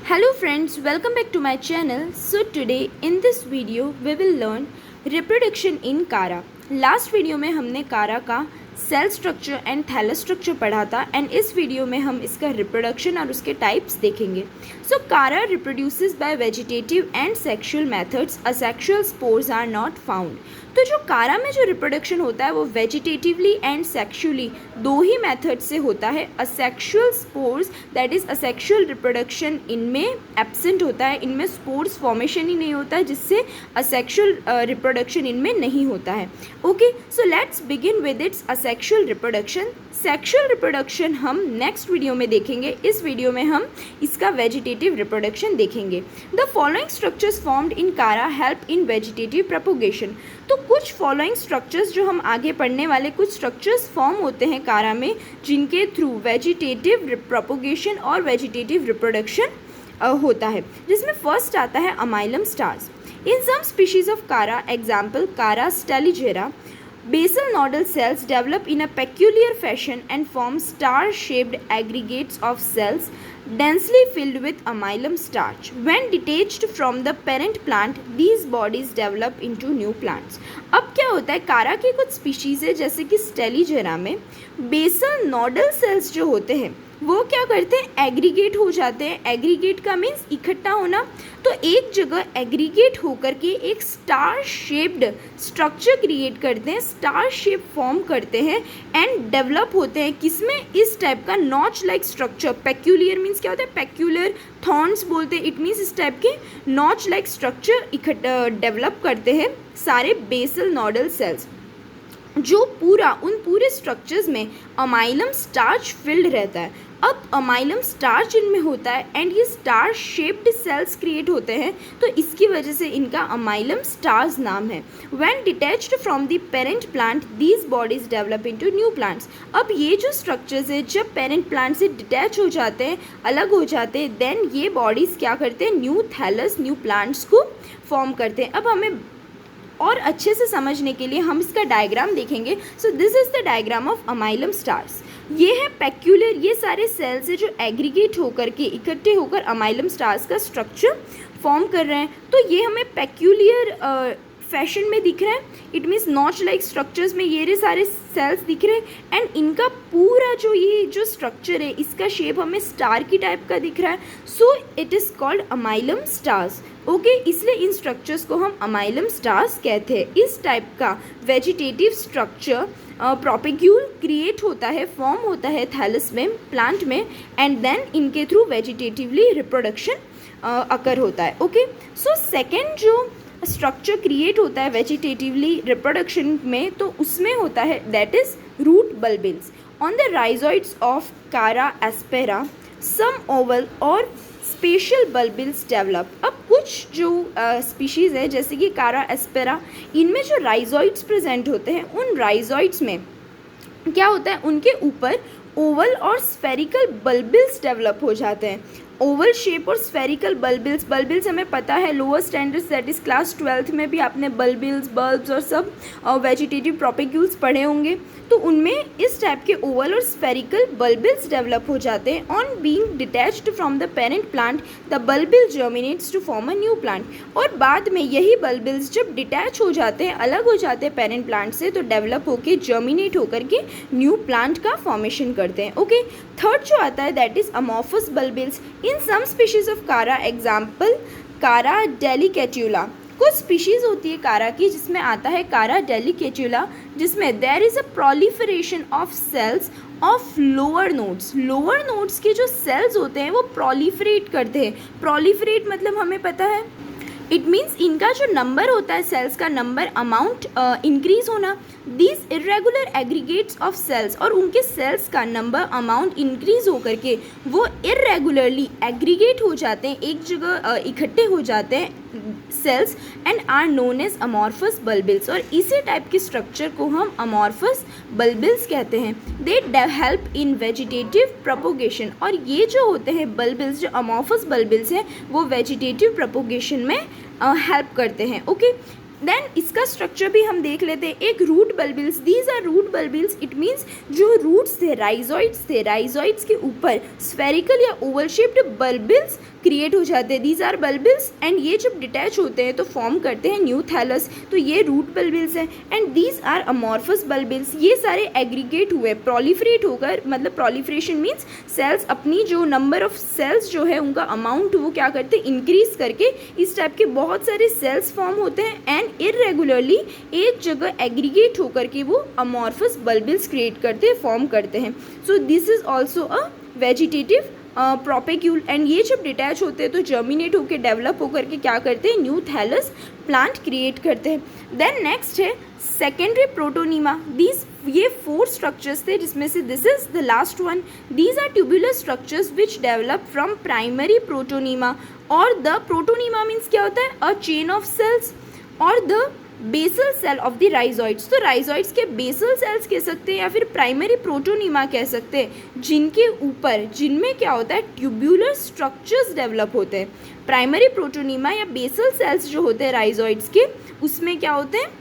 Hello friends, welcome back to my channel. So today in this video we will learn reproduction in Kara. Last video में हमने Chara का cell structure and thallus structure पढ़ा था and इस video में हम इसका reproduction और उसके टाइप्स देखेंगे. So Chara reproduces by vegetative and sexual methods. Asexual spores are not found. तो जो कारा में जो रिप्रोडक्शन होता है वो वेजिटेटिवली एंड सेक्सुअली दो ही मेथड से होता है. Asexual spores that is asexual reproduction इनमें एब्सेंट होता है. इनमें स्पोर्स फॉर्मेशन ही नहीं होता है जिससे असेक्सुअल रिप्रोडक्शन इनमें नहीं होता है. Okay, so let's begin with its asexual reproduction. Sexual reproduction हम नेक्स्ट वीडियो में देखेंगे. इस वीडियो में हम इसका वेजिटेटिव रिप्रोडक्शन देखेंगे. The following structures formed in कारा हेल्प इन वेजिटेटिव प्रोपोगेशन. तो कुछ फॉलोइंग स्ट्रक्चर्स जो हम आगे पढ़ने वाले कुछ स्ट्रक्चर्स फॉर्म होते हैं कारा में जिनके थ्रू वेजिटेटिव प्रोपोगेशन और वेजिटेटिव रिप्रोडक्शन होता है, जिसमें फर्स्ट आता है amylum stars. In some species of Chara, example Chara stelligera, basal nodal cells develop in a peculiar fashion and form star-shaped aggregates of cells densely filled with amylum starch. When detached from the parent plant, these bodies develop into new plants. अब क्या होता है, कारा की कुछ species है जैसे कि स्टेलिजेरा में बेसल नोडल सेल्स जो होते हैं वो क्या करते हैं, एग्रीगेट हो जाते हैं. एग्रीगेट का मीन्स इकट्ठा होना. तो एक जगह एग्रीगेट होकर के एक स्टार शेप्ड स्ट्रक्चर क्रिएट करते हैं, स्टार शेप फॉर्म करते हैं एंड डेवलप होते हैं. किसमें, इस टाइप का notch like structure. Peculiar means क्या होता है, पेक्यूलर थॉर्न्स बोलते हैं. इट मीन्स इस टाइप के नॉच लाइक स्ट्रक्चर इकट्ठा डेवलप करते हैं सारे बेसल नोडल सेल्स, जो उन पूरे स्ट्रक्चर्स में अमाइलम स्टार्च फिल्ड रहता है. अब अमाइलम स्टार्च इनमें होता है एंड ये स्टार शेप्ड सेल्स क्रिएट होते हैं, तो इसकी वजह से इनका अमाइलम स्टार्स नाम है. When detached from the parent plant, these bodies develop into new plants. अब ये जो स्ट्रक्चर्स है जब पेरेंट प्लांट से डिटैच हो जाते हैं, अलग हो जाते हैं, देन ये बॉडीज़ क्या करते हैं, न्यू थैलस, न्यू प्लांट्स को फॉर्म करते हैं. अब हमें और अच्छे से समझने के लिए हम इसका डायग्राम देखेंगे. So this is the diagram of amylum stars. ये है पेक्यूलर, ये सारे सेल्स है जो एग्रीगेट होकर के इकट्ठे होकर अमाइलम स्टार्स का स्ट्रक्चर फॉर्म कर रहे हैं. तो ये हमें पेक्यूलियर फैशन में दिख रहा है. It means notch like structures में ये सारे सेल्स दिख रहे हैं एंड इनका पूरा ये जो स्ट्रक्चर है इसका शेप हमें स्टार की टाइप का दिख रहा है. So it is called amylum stars. Okay, इसलिए इन स्ट्रक्चर्स को हम अमाइलम स्टार्स कहते हैं. इस टाइप का वेजिटेटिव स्ट्रक्चर प्रोपेग्यूल क्रिएट होता है, फॉर्म होता है थैलस में, प्लांट में, एंड देन इनके थ्रू वेजिटेटिवली रिप्रोडक्शन अकर होता है. ओके, सो सेकेंड जो स्ट्रक्चर क्रिएट होता है वेजिटेटिवली रिप्रोडक्शन में, तो उसमें होता है that is root bulbils. On the rhizoids of Chara aspera some oval और स्पेशल बल्बिल्स डेवलप. अब कुछ जो स्पीशीज़ है जैसे कि कारा एस्पेरा, इनमें जो राइजोइड्स प्रेजेंट होते हैं, उन राइजोइड्स में क्या होता है, उनके ऊपर ओवल और स्फेरिकल बल्बिल्स डेवलप हो जाते हैं. ओवल शेप और स्फेरिकल बल्बिल्स हमें पता है lower standards that is class 12th में भी आपने बल्बिल्स, बल्ब्स और सब वेजिटेटिव प्रोपेग्यूल्स पढ़े होंगे. तो उनमें इस टाइप के ओवल और स्फेरिकल बल्बिल्स डेवलप हो जाते हैं. On being detached from the parent plant, the bulbil germinates to form a new plant. और बाद में यही बल्बिल्स जब डिटैच हो जाते हैं, अलग हो जाते हैं पेरेंट प्लांट से, तो डेवलप होकर जर्मिनेट होकर के न्यू प्लांट का फॉर्मेशन करते हैं. ओके, थर्ड जो आता है that is amorphous bulbils. In some species of Chara, example Chara delicatula. कुछ स्पीशीज़ होती है कारा की जिसमें आता है कारा डेलिकेट्यूला, जिसमें there is a proliferation of cells of lower nodes. Lower nodes के जो सेल्स होते हैं वो प्रोलिफरेट करते हैं. प्रोलिफरेट मतलब हमें पता है, इट मीन्स इनका जो नंबर होता है, सेल्स का नंबर, अमाउंट इंक्रीज होना. These irregular aggregates of cells, और उनके सेल्स का नंबर, अमाउंट इंक्रीज होकर के वो इरेगुलरली एग्रीगेट हो जाते हैं, एक जगह इकट्ठे हो जाते हैं cells and are known as amorphous bulbils. और इसी टाइप के स्ट्रक्चर को हम अमॉर्फस बल्बिल्स कहते हैं. They help in vegetative propagation. और ये जो होते हैं बल्बिल्स, जो अमॉर्फस बल्बिल्स हैं, वो वेजिटेटिव प्रोपोगेशन में हेल्प करते हैं. ओके, देन इसका स्ट्रक्चर भी हम देख लेते हैं। एक root bulbils, these are root bulbils, it means जो रूट्स थे, राइजोइड्स के ऊपर स्फेरिकल या ओवल शेप्ड बल्बिल्स क्रिएट हो जाते हैं। दीज आर बल्बिल्स एंड ये जब डिटैच होते हैं तो फॉर्म करते हैं न्यू थैलस, तो ये रूट बल्बिल्स हैं। And these are amorphous bulbils, ये सारे एग्रीगेट हुए, प्रोलिफरेट होकर, मतलब प्रोलिफरेशन मीन्स सेल्स अपनी जो नंबर ऑफ सेल्स जो है उनका अमाउंट वो क्या करते हैं, इंक्रीज करके इस टाइप के बहुत सारे सेल्स फॉर्म होते हैं एंड इरेगुलरली एक जगह एग्रीगेट होकर के वो अमॉर्फस बल्बिल्स क्रिएट करते हैं, फॉर्म करते हैं। So this is also a vegetative propagule and ये जब डिटैच होते हैं तो जर्मिनेट होकर डेवलप होकर के क्या करते हैं, न्यू थैलस प्लांट क्रिएट करते हैं। देन नेक्स्ट है सेकेंडरी प्रोटोनीमा। दीज ये 4 स्ट्रक्चर्स थे जिसमें से this is the last one. These are tubular structures which develop from primary protonema और द प्रोटोनीमा मीन्स क्या होता है, अ चेन ऑफ सेल्स और the basal cell of the rhizoids. तो राइजोइड्स के बेसल सेल्स कह सकते हैं या फिर प्राइमरी प्रोटोनीमा कह सकते हैं, जिनके ऊपर, जिनमें क्या होता है, ट्यूब्यूलर स्ट्रक्चर्स डेवलप होते हैं। प्राइमरी प्रोटोनीमा या बेसल सेल्स जो होते हैं राइजोइड्स के, उसमें क्या होते हैं,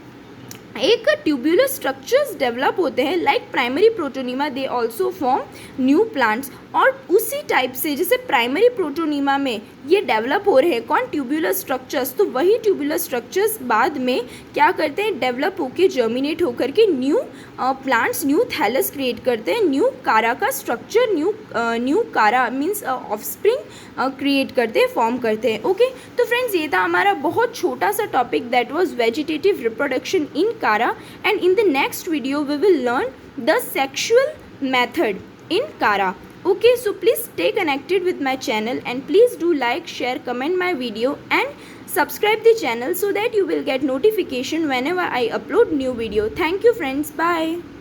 एक ट्यूब्यूलर स्ट्रक्चर्स डेवलप होते हैं। Like primary protonema they also form new plants. और उसी टाइप से जैसे प्राइमरी प्रोटोनीमा में ये डेवलप हो रहे हैं कौन, ट्यूब्यूलर स्ट्रक्चर्स, तो वही ट्यूब्यूलर स्ट्रक्चर्स बाद में क्या करते हैं, डेवलप होकर जर्मिनेट होकर के new plants, new thallus create करते हैं, न्यू कारा का structure, new Chara means offspring create करते हैं, फॉर्म करते हैं। ओके, तो फ्रेंड्स ये था हमारा बहुत छोटा सा topic, that was vegetative reproduction in Chara. And in the next video we will learn the sexual method in Chara. Okay, so please stay connected with my channel and please do like, share, comment my video and subscribe the channel so that you will get notification whenever I upload new video. Thank you friends. Bye.